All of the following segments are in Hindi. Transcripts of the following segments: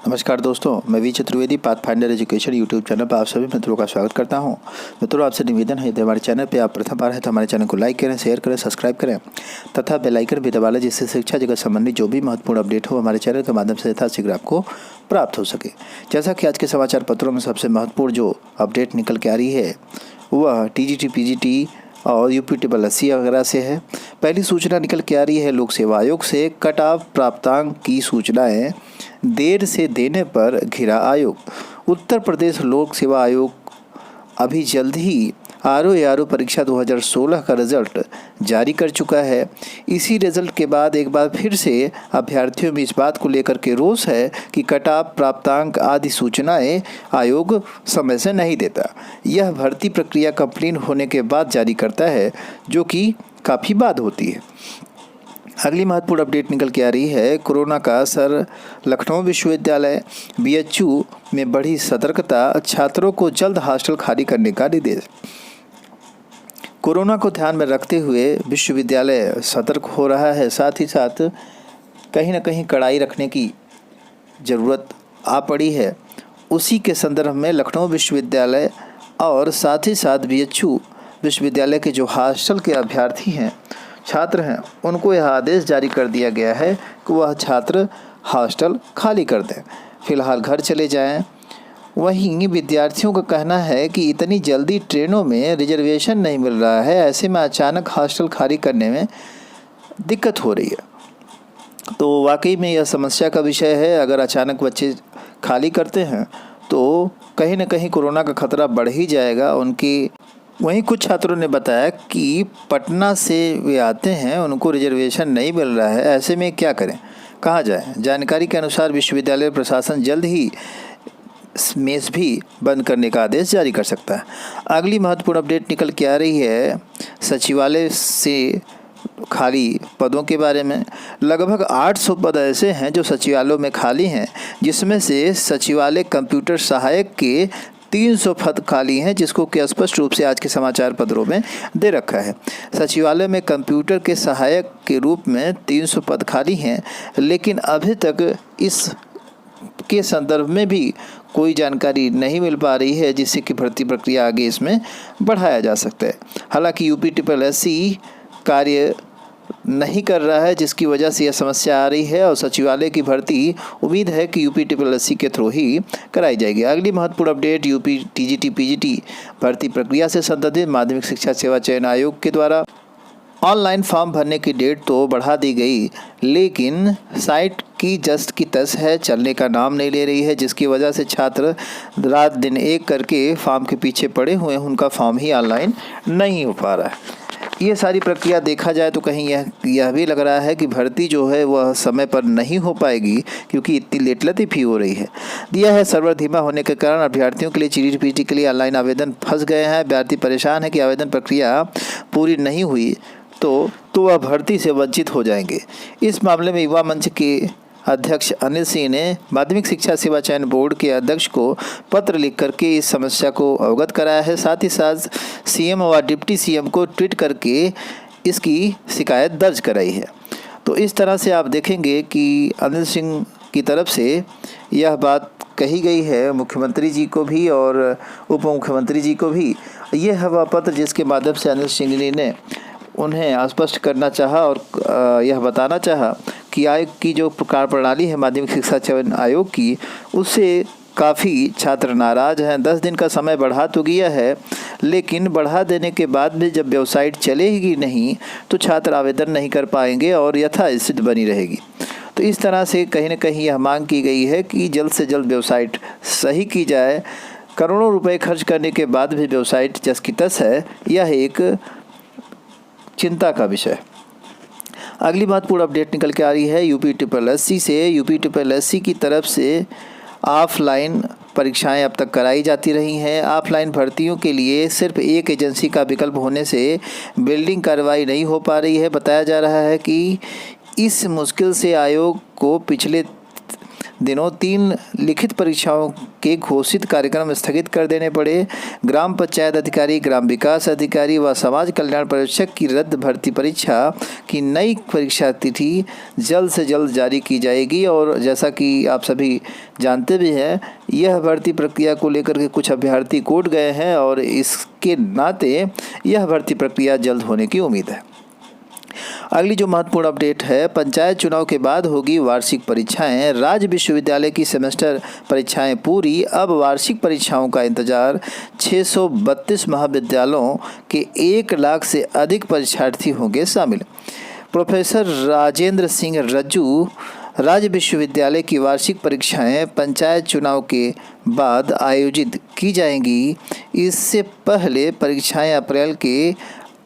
नमस्कार दोस्तों, मैं V Chaturvedi Pathfinder Education YouTube channel पर आप सभी मित्रों का स्वागत करता हूं। मित्रों, आपसे निवेदन है, यदि हमारे चैनल पे आप प्रथम बार हैं तो हमारे चैनल को लाइक करें, शेयर करें, सब्सक्राइब करें तथा बेल आइकन भी दबा लें, जिससे शिक्षा जगत संबंधी जो भी महत्वपूर्ण अपडेट हो हमारे चैनल के माध्यम से यथाशीघ्र आपको प्राप्त हो सके। जैसा कि आज के समाचार पत्रों में सबसे महत्वपूर्ण जो अपडेट निकल के आ रही है वह TGT PGT और UPSSC वगैरह से है। पहली सूचना निकल के आ रही है लोक सेवा आयोग से। कट ऑफ प्राप्तांक की सूचनाएं देर से देने पर घिरा आयोग। उत्तर प्रदेश लोक सेवा आयोग अभी जल्द ही RO परीक्षा 2016 का रिजल्ट जारी कर चुका है। इसी रिजल्ट के बाद एक बार फिर से अभ्यर्थियों में इस बात को लेकर के रोष है कि कट ऑफ प्राप्तांक आदि सूचनाएं आयोग समय से नहीं देता। यह भर्ती प्रक्रिया कंप्लीट होने के बाद जारी करता है, जो कि काफ़ी बात होती है। अगली महत्वपूर्ण अपडेट निकल के आ रही है कोरोना का असर। लखनऊ विश्वविद्यालय BHU में बढ़ी सतर्कता, छात्रों को जल्द हॉस्टल खाली करने का निर्देश। कोरोना को ध्यान में रखते हुए विश्वविद्यालय सतर्क हो रहा है, साथ ही साथ कहीं न कहीं कड़ाई रखने की ज़रूरत आ पड़ी है। उसी के संदर्भ में लखनऊ विश्वविद्यालय और साथ ही साथ BHU विश्वविद्यालय के जो हॉस्टल के अभ्यर्थी हैं, छात्र हैं, उनको यह आदेश जारी कर दिया गया है कि वह छात्र हॉस्टल खाली कर दें, फिलहाल घर चले जाएं। वहीं विद्यार्थियों का कहना है कि इतनी जल्दी ट्रेनों में रिजर्वेशन नहीं मिल रहा है, ऐसे में अचानक हॉस्टल खाली करने में दिक्कत हो रही है। तो वाकई में यह समस्या का विषय है। अगर अचानक बच्चे खाली करते हैं तो कहीं ना कहीं कोरोना का खतरा बढ़ ही जाएगा उनकी। वहीं कुछ छात्रों ने बताया कि पटना से वे आते हैं, उनको रिजर्वेशन नहीं मिल रहा है, ऐसे में क्या करें, कहाँ जाएं। जानकारी के अनुसार विश्वविद्यालय प्रशासन जल्द ही मेस भी बंद करने का आदेश जारी कर सकता है। अगली महत्वपूर्ण अपडेट निकल के आ रही है सचिवालय से खाली पदों के बारे में। लगभग 800 पद ऐसे हैं जो सचिवालयों में खाली हैं, जिसमें से सचिवालय कंप्यूटर सहायक के 300 पद खाली हैं, जिसको कि स्पष्ट रूप से आज के समाचार पत्रों में दे रखा है। सचिवालय में कंप्यूटर के सहायक के रूप में 300 पद खाली हैं, लेकिन अभी तक इस के संदर्भ में भी कोई जानकारी नहीं मिल पा रही है, जिससे कि भर्ती प्रक्रिया आगे इसमें बढ़ाया जा सकता है। हालांकि UPSSC कार्य नहीं कर रहा है, जिसकी वजह से यह समस्या आ रही है, और सचिवालय की भर्ती उम्मीद है कि UPSSC के थ्रू ही कराई जाएगी। अगली महत्वपूर्ण अपडेट TGT PGT भर्ती प्रक्रिया से संबंधित माध्यमिक शिक्षा सेवा चयन आयोग के द्वारा ऑनलाइन फॉर्म भरने की डेट तो बढ़ा दी गई, लेकिन साइट की जस्ट की तस है, चलने का नाम नहीं ले रही है, जिसकी वजह से छात्र रात दिन एक करके फॉर्म के पीछे पड़े हुए हैं, उनका फॉर्म ही ऑनलाइन नहीं हो पा रहा है। ये सारी प्रक्रिया देखा जाए तो कहीं यह भी लग रहा है कि भर्ती जो है वह समय पर नहीं हो पाएगी, क्योंकि इतनी लेट लतीफ़ी हो रही है। दिया है सर्वर धीमा होने के कारण अभ्यर्थियों के लिए TGT PGT के लिए ऑनलाइन आवेदन फंस गए हैं। अभ्यर्थी परेशान है कि आवेदन प्रक्रिया पूरी नहीं हुई तो वह भर्ती से वंचित हो जाएंगे। इस मामले में युवा मंच के अध्यक्ष अनिल सिंह ने माध्यमिक शिक्षा सेवा चयन बोर्ड के अध्यक्ष को पत्र लिख करके इस समस्या को अवगत कराया है। साथ ही साथ CM और डिप्टी CM को ट्वीट करके इसकी शिकायत दर्ज कराई है। तो इस तरह से आप देखेंगे कि अनिल सिंह की तरफ से यह बात कही गई है, मुख्यमंत्री जी को भी और उप मुख्यमंत्री जी को भी। यह है वह पत्र जिसके माध्यम से अनिल सिंह ने उन्हें स्पष्ट करना चाहा और यह बताना चाहा कि आयोग की जो कार्यप्रणाली है माध्यमिक शिक्षा चयन आयोग की, उससे काफ़ी छात्र नाराज़ हैं। 10 दिन का समय बढ़ा तो गया है, लेकिन बढ़ा देने के बाद भी जब वेबसाइट चलेगी नहीं तो छात्र आवेदन नहीं कर पाएंगे और यथास्थिति बनी रहेगी। तो इस तरह से कहीं न कहीं यह मांग की गई है कि जल्द से जल्द वेबसाइट सही की जाए। करोड़ों रुपए खर्च करने के बाद भी वेबसाइट जस की तस है, यह एक चिंता का विषय। अगली महत्वपूर्ण अपडेट निकल के आ रही है UPSSC से। UPSSC की तरफ से ऑफलाइन परीक्षाएं अब तक कराई जाती रही हैं। ऑफलाइन भर्तियों के लिए सिर्फ एक एजेंसी का विकल्प होने से बिल्डिंग कार्रवाई नहीं हो पा रही है। बताया जा रहा है कि इस मुश्किल से आयोग को पिछले दिनों 3 लिखित परीक्षाओं के घोषित कार्यक्रम स्थगित कर देने पड़े। ग्राम पंचायत अधिकारी, ग्राम विकास अधिकारी व समाज कल्याण पर्यवेक्षक की रद्द भर्ती परीक्षा की नई परीक्षा तिथि जल्द से जल्द जारी की जाएगी। और जैसा कि आप सभी जानते भी हैं, यह भर्ती प्रक्रिया को लेकर के कुछ अभ्यर्थी कोर्ट गए हैं और इसके नाते यह भर्ती प्रक्रिया जल्द होने की उम्मीद है। अगली जो महत्वपूर्ण अपडेट है, पंचायत चुनाव के बाद होगी वार्षिक परीक्षाएं। राज्य विश्वविद्यालय की सेमेस्टर परीक्षाएं पूरी, अब वार्षिक परीक्षाओं का इंतजार। 632 महाविद्यालयों के 1 लाख से अधिक परीक्षार्थी होंगे शामिल। प्रोफेसर राजेंद्र सिंह रज्जू, राज्य विश्वविद्यालय की वार्षिक परीक्षाएं पंचायत चुनाव के बाद आयोजित की जाएंगी। इससे पहले परीक्षाएं अप्रैल के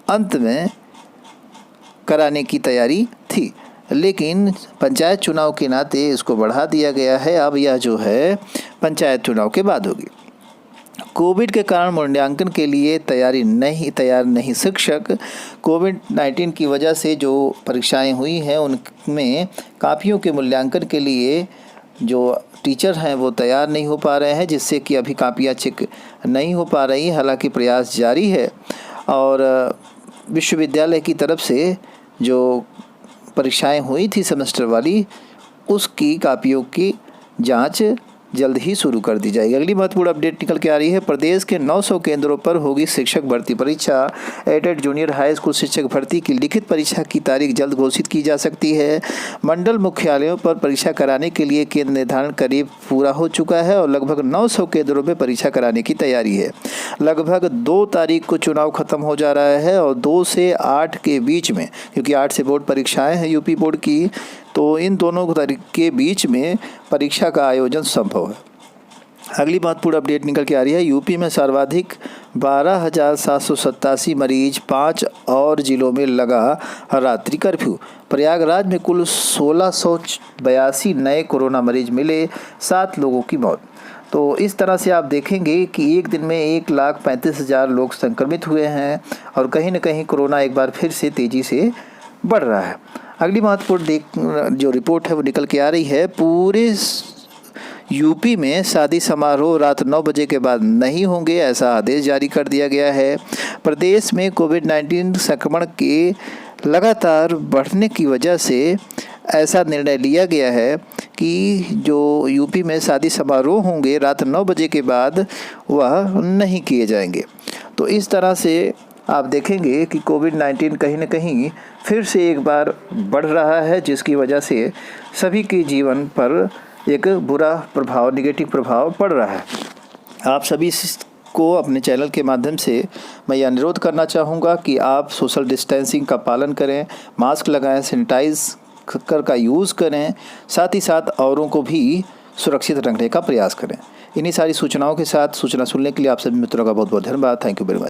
अंत में कराने की तैयारी थी, लेकिन पंचायत चुनाव के नाते इसको बढ़ा दिया गया है। अब यह जो है पंचायत चुनाव के बाद होगी। कोविड के कारण मूल्यांकन के लिए तैयार नहीं शिक्षक। कोविड-19 की वजह से जो परीक्षाएं हुई हैं उनमें कापियों के मूल्यांकन के लिए जो टीचर हैं वो तैयार नहीं हो पा रहे हैं, जिससे कि अभी कापियां चेक नहीं हो पा रही। हालांकि प्रयास जारी है और विश्वविद्यालय की तरफ से जो परीक्षाएं हुई थी सेमेस्टर वाली, उसकी कापियों की जांच जल्द ही शुरू कर दी जाएगी। अगली महत्वपूर्ण अपडेट निकल के आ रही है, प्रदेश के 900 केंद्रों पर होगी शिक्षक भर्ती परीक्षा। एडेड जूनियर हाई स्कूल शिक्षक भर्ती की लिखित परीक्षा की तारीख जल्द घोषित की जा सकती है। मंडल मुख्यालयों पर परीक्षा कराने के लिए केंद्र निर्धारण करीब पूरा हो चुका है और लगभग 900 केंद्रों में परीक्षा कराने की तैयारी है। लगभग 2 तारीख को चुनाव खत्म हो जा रहा है और 2 से 8 के बीच में, क्योंकि 8 से बोर्ड परीक्षाएं हैं यूपी बोर्ड की, तो इन दोनों तारीख के बीच में परीक्षा का आयोजन संभव है। अगली महत्वपूर्ण अपडेट निकल के आ रही है, यूपी में सर्वाधिक 12,787 मरीज, 5 और जिलों में लगा रात्रि कर्फ्यू। प्रयागराज में कुल 1682 नए कोरोना मरीज मिले, 7 लोगों की मौत। तो इस तरह से आप देखेंगे कि एक दिन में 1,35,000 लोग संक्रमित हुए हैं और कहीं न कहीं कोरोना एक बार फिर से तेज़ी से बढ़ रहा है। अगली महत्वपूर्ण जो रिपोर्ट है वो निकल के आ रही है, पूरे यूपी में शादी समारोह रात 9 बजे के बाद नहीं होंगे, ऐसा आदेश जारी कर दिया गया है। प्रदेश में कोविड-19 संक्रमण के लगातार बढ़ने की वजह से ऐसा निर्णय लिया गया है कि जो यूपी में शादी समारोह होंगे रात 9 बजे के बाद वह नहीं किए जाएंगे। तो इस तरह से आप देखेंगे कि कोविड-19 कहीं न कहीं फिर से एक बार बढ़ रहा है, जिसकी वजह से सभी के जीवन पर एक बुरा प्रभाव, नेगेटिव प्रभाव पड़ रहा है। आप सभी को अपने चैनल के माध्यम से मैं यह अनुरोध करना चाहूँगा कि आप सोशल डिस्टेंसिंग का पालन करें, मास्क लगाएं, सैनिटाइजर का यूज़ करें, साथ ही साथ औरों को भी सुरक्षित रखने का प्रयास करें। इन्हीं सारी सूचनाओं के साथ सूचना सुनने के लिए आप सभी मित्रों का बहुत बहुत धन्यवाद। Thank you very much.